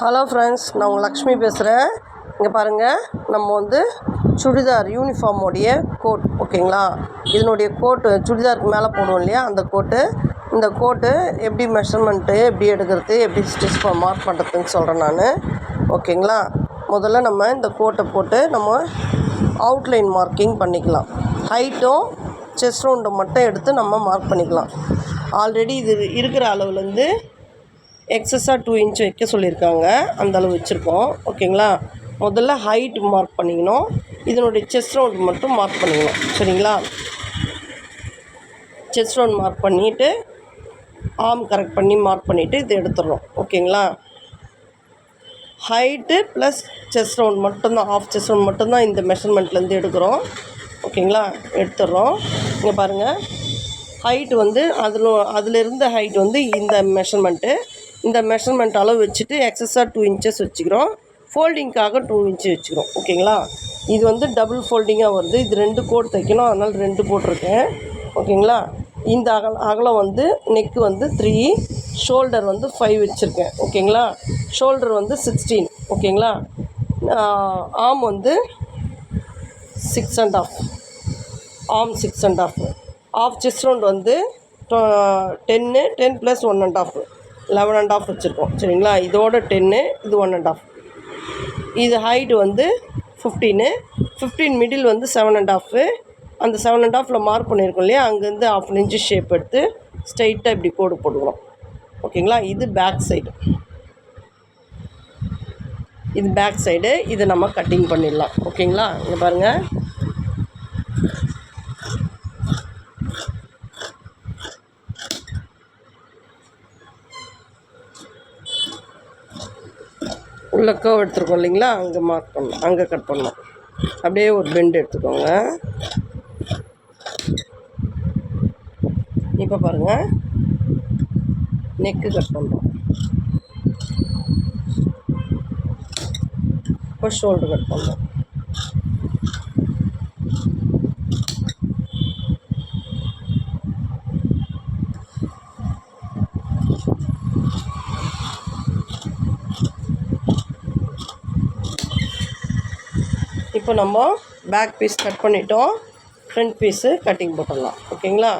Hello friends, நான் உங்கள் லக்ஷ்மி பேசுகிறேன். இங்கே பாருங்கள், நம்ம வந்து சுடிதார் யூனிஃபார்மோடைய கோட் ஓகேங்களா. இதனுடைய கோட்டு சுடிதாருக்கு மேலே போடுவோம் இல்லையா, அந்த கோட்டு. இந்த கோட்டு எப்படி மெஷர்மெண்ட்டு எப்படி எடுக்கிறது, எப்படி ஸ்டிச் மார்க் பண்ணுறதுன்னு சொல்கிறேன் நான் ஓகேங்களா. முதல்ல நம்ம இந்த கோட்டை போட்டு நம்ம அவுட்லைன் மார்க்கிங் பண்ணிக்கலாம். ஹைட்டும் செஸ்ட் ரவுண்டை மட்டும் எடுத்து நம்ம மார்க் பண்ணிக்கலாம். ஆல்ரெடி இது இருக்கிற அளவுலேருந்து எக்ஸஸாக 2 இன்ச் வைக்க சொல்லியிருக்காங்க, அந்த அளவு வச்சுருக்கோம் ஓகேங்களா. முதல்ல ஹைட் மார்க் பண்ணிக்கணும், இதனுடைய செஸ்ட் ரவுண்ட் மட்டும் மார்க் பண்ணிக்கணும் சரிங்களா. செஸ்ட் ரவுண்ட் மார்க் பண்ணிவிட்டு ஆர்ம் கரெக்ட் பண்ணி மார்க் பண்ணிவிட்டு இது எடுத்துடுறோம் ஓகேங்களா. ஹைட்டு ப்ளஸ் செஸ்ட் ரவுண்ட் மட்டும்தான், ஆஃப் செஸ்ட் ரவுண்ட் மட்டும்தான் இந்த மெஷர்மெண்ட்லேருந்து எடுக்கிறோம் ஓகேங்களா. எடுத்துடுறோம். இங்கே பாருங்கள், ஹைட்டு வந்து அதில் இருந்த ஹைட் வந்து இந்த மெஷர்மெண்ட்டு, இந்த மெஷர்மெண்ட் அளவு வச்சுட்டு எக்ஸஸாக 2 இன்ச்சஸ் வச்சுக்கிறோம். ஃபோல்டிங்க்காக 2 இன்ச்சு வச்சுக்கிறோம் ஓகேங்களா. இது வந்து டபுள் ஃபோல்டிங்காக வருது. இது 2 கோட் தைக்கணும், அதனால் 2 போட்டிருக்கேன் ஓகேங்களா. இந்த அகலம் வந்து நெக்கு வந்து 3, ஷோல்டர் வந்து 5 வச்சுருக்கேன் ஓகேங்களா. ஷோல்டர் வந்து 16 ஓகேங்களா. ஆர்ம் வந்து 6.5, ஆர்ம் 6.5. ஆஃப் செஸ்ட் ரவுண்ட் வந்து 10 + 1.5, 11.5 வச்சுருக்கோம் சரிங்களா. இதோட 10, இது 1.5. இது ஹைட்டு வந்து 15 மிடில் வந்து 7.5. அந்த 7.5 மார்க் பண்ணியிருக்கோம் இல்லையா, அங்கேருந்து 1/2 இன்ச்சு ஷேப் எடுத்து ஸ்ட்ரைட்டாக இப்படி கோடு போட்டுக்கிறோம் ஓகேங்களா. இது பேக் சைடு, இது பேக் சைடு. இதை நம்ம கட்டிங் பண்ணிடலாம் ஓகேங்களா. இங்கே பாருங்கள், உள்ள கர்வ் எடுத்துருக்கோம் இல்லைங்களா, அங்கே மார்க் பண்ணணும், அங்கே கட் பண்ணணும். அப்படியே ஒரு பெண்ட் எடுத்துக்கோங்க. இப்போ பாருங்கள், நெக்கு கட் பண்ணுறோம், இப்போ ஷோல்டர் கட் பண்ணுறோம். இப்போ நம்ம பேக் பீஸ் கட் பண்ணிட்டோம், ஃப்ரண்ட் பீஸு கட்டிங் போட்டுடலாம் ஓகேங்களா.